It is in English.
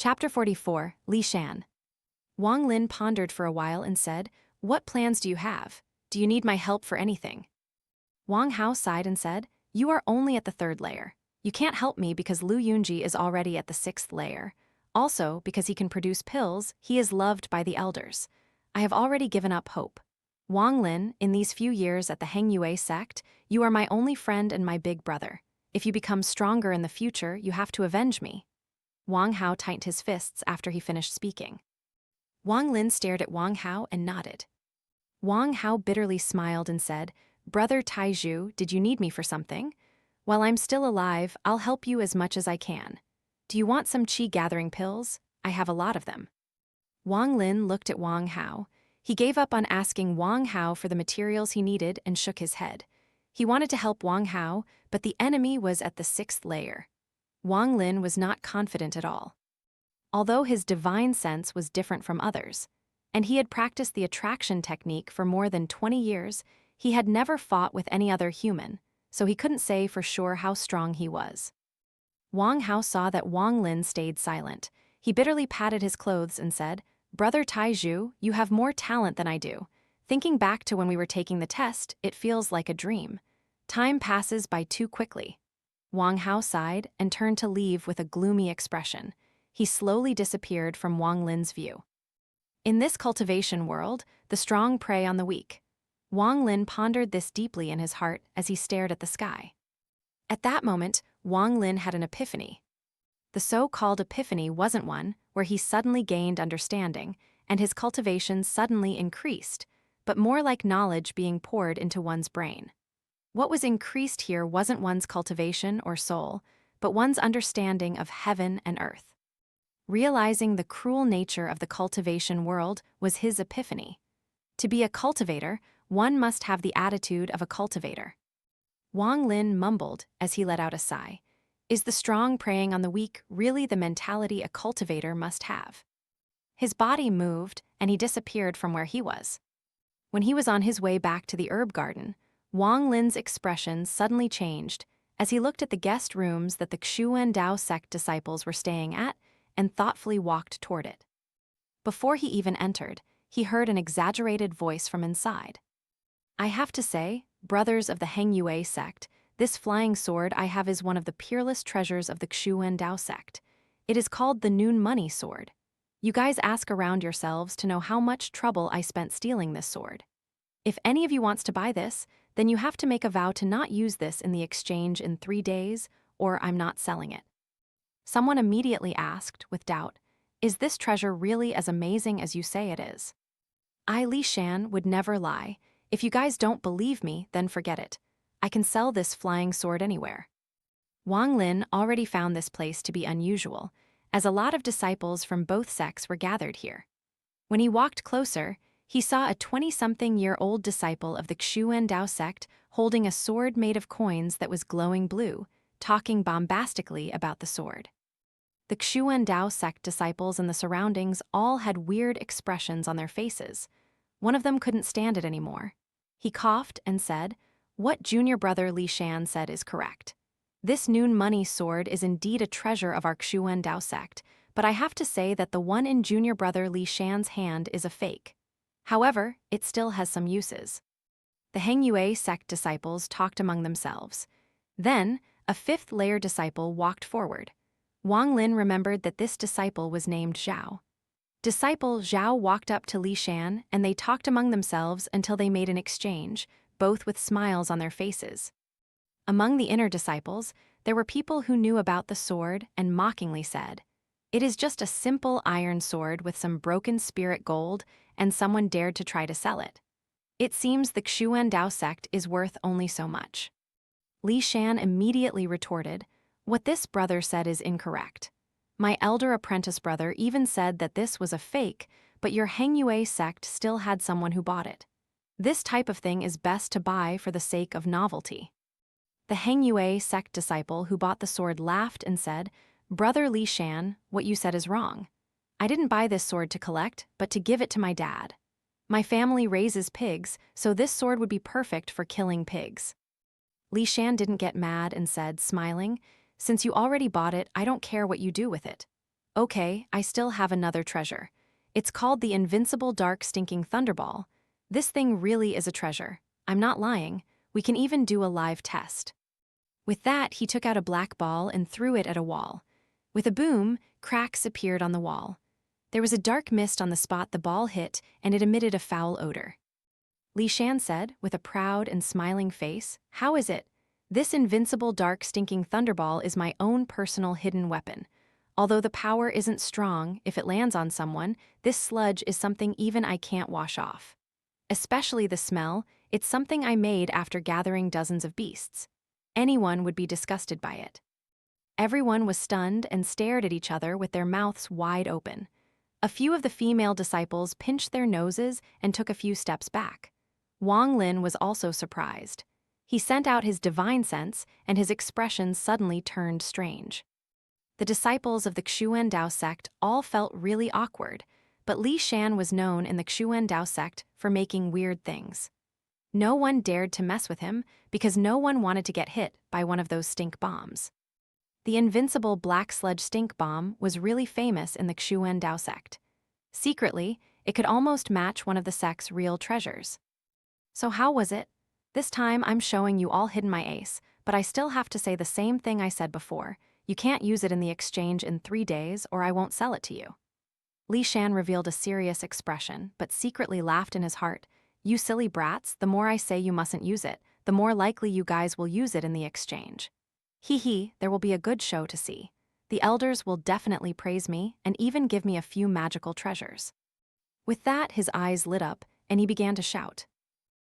Chapter 44, Li Shan. Wang Lin pondered for a while and said, "What plans do you have? Do you need my help for anything?" Wang Hao sighed and said, "You are only at the 3rd layer. You can't help me because Lu Yunji is already at the 6th layer. Also, because he can produce pills, he is loved by the elders. I have already given up hope. Wang Lin, in these few years at the Heng Yue sect, you are my only friend and my big brother. If you become stronger in the future, you have to avenge me." Wang Hao tightened his fists after he finished speaking. Wang Lin stared at Wang Hao and nodded. Wang Hao bitterly smiled and said, "Brother Taizhu, did you need me for something? While I'm still alive, I'll help you as much as I can. Do you want some qi-gathering pills? I have a lot of them." Wang Lin looked at Wang Hao. He gave up on asking Wang Hao for the materials he needed and shook his head. He wanted to help Wang Hao, but the enemy was at the 6th layer. Wang Lin was not confident at all. Although his divine sense was different from others, and he had practiced the attraction technique for more than 20 years, he had never fought with any other human, so he couldn't say for sure how strong he was. Wang Hao saw that Wang Lin stayed silent. He bitterly patted his clothes and said, "Brother Taizhu, you have more talent than I do. Thinking back to when we were taking the test, it feels like a dream. Time passes by too quickly." Wang Hao sighed and turned to leave with a gloomy expression. He slowly disappeared from Wang Lin's view. In this cultivation world, the strong prey on the weak. Wang Lin pondered this deeply in his heart as he stared at the sky. At that moment, Wang Lin had an epiphany. The so-called epiphany wasn't one where he suddenly gained understanding and his cultivation suddenly increased, but more like knowledge being poured into one's brain. What was increased here wasn't one's cultivation or soul, but one's understanding of heaven and earth. Realizing the cruel nature of the cultivation world was his epiphany. To be a cultivator, one must have the attitude of a cultivator. Wang Lin mumbled as he let out a sigh. Is the strong preying on the weak really the mentality a cultivator must have? His body moved, and he disappeared from where he was. When he was on his way back to the herb garden, Wang Lin's expression suddenly changed as he looked at the guest rooms that the Xuan Dao sect disciples were staying at and thoughtfully walked toward it. Before he even entered, he heard an exaggerated voice from inside. "I have to say, brothers of the Heng Yue sect, this flying sword I have is one of the peerless treasures of the Xuan Dao sect. It is called the Noon Money Sword. You guys ask around yourselves to know how much trouble I spent stealing this sword. If any of you wants to buy this, then you have to make a vow to not use this in the exchange in 3 days, or I'm not selling it." Someone immediately asked, with doubt, "Is this treasure really as amazing as you say it is?" "I, Li Shan, would never lie. If you guys don't believe me, then forget it. I can sell this flying sword anywhere." Wang Lin already found this place to be unusual, as a lot of disciples from both sects were gathered here. When he walked closer, he saw a 20-something-year-old disciple of the Xuan Dao sect holding a sword made of coins that was glowing blue, talking bombastically about the sword. The Xuan Dao sect disciples in the surroundings all had weird expressions on their faces. One of them couldn't stand it anymore. He coughed and said, "What junior brother Li Shan said is correct. This Noon Money Sword is indeed a treasure of our Xuan Dao sect, but I have to say that the one in junior brother Li Shan's hand is a fake. However, it still has some uses." The Heng Yue sect disciples talked among themselves. Then, a 5th-layer disciple walked forward. Wang Lin remembered that this disciple was named Zhao. Disciple Zhao walked up to Li Shan, and they talked among themselves until they made an exchange, both with smiles on their faces. Among the inner disciples, there were people who knew about the sword and mockingly said, "It is just a simple iron sword with some broken spirit gold, and someone dared to try to sell it. It seems the Xuan Dao sect is worth only so much." Li Shan immediately retorted, "What this brother said is incorrect. My elder apprentice brother even said that this was a fake, but your Heng Yue sect still had someone who bought it. This type of thing is best to buy for the sake of novelty." The Heng Yue sect disciple who bought the sword laughed and said, "Brother Li Shan, what you said is wrong. I didn't buy this sword to collect, but to give it to my dad. My family raises pigs, so this sword would be perfect for killing pigs." Li Shan didn't get mad and said, smiling, "Since you already bought it, I don't care what you do with it. Okay, I still have another treasure. It's called the invincible dark stinking thunderball. This thing really is a treasure. I'm not lying. We can even do a live test. With that, he took out a black ball and threw it at a wall. With a boom, cracks appeared on the wall. There was a dark mist on the spot the ball hit, and it emitted a foul odor. Li Shan said, with a proud and smiling face, "How is it? This invincible dark stinking thunderball is my own personal hidden weapon. Although the power isn't strong, if it lands on someone, this sludge is something even I can't wash off. Especially the smell, it's something I made after gathering dozens of beasts. Anyone would be disgusted by it." Everyone was stunned and stared at each other with their mouths wide open. A few of the female disciples pinched their noses and took a few steps back. Wang Lin was also surprised. He sent out his divine sense, and his expression suddenly turned strange. The disciples of the Xuan Dao sect all felt really awkward, but Li Shan was known in the Xuan Dao sect for making weird things. No one dared to mess with him because no one wanted to get hit by one of those stink bombs. The invincible black sludge stink bomb was really famous in the Xuan Dao sect. Secretly, it could almost match one of the sect's real treasures. So how was it? This time I'm showing you all hidden my ace, but I still have to say the same thing I said before. You can't use it in the exchange in 3 days or I won't sell it to you. Li Shan revealed a serious expression, but secretly laughed in his heart. You silly brats, the more I say you mustn't use it, the more likely you guys will use it in the exchange. Hee hee, there will be a good show to see. The elders will definitely praise me and even give me a few magical treasures. With that, his eyes lit up, and he began to shout.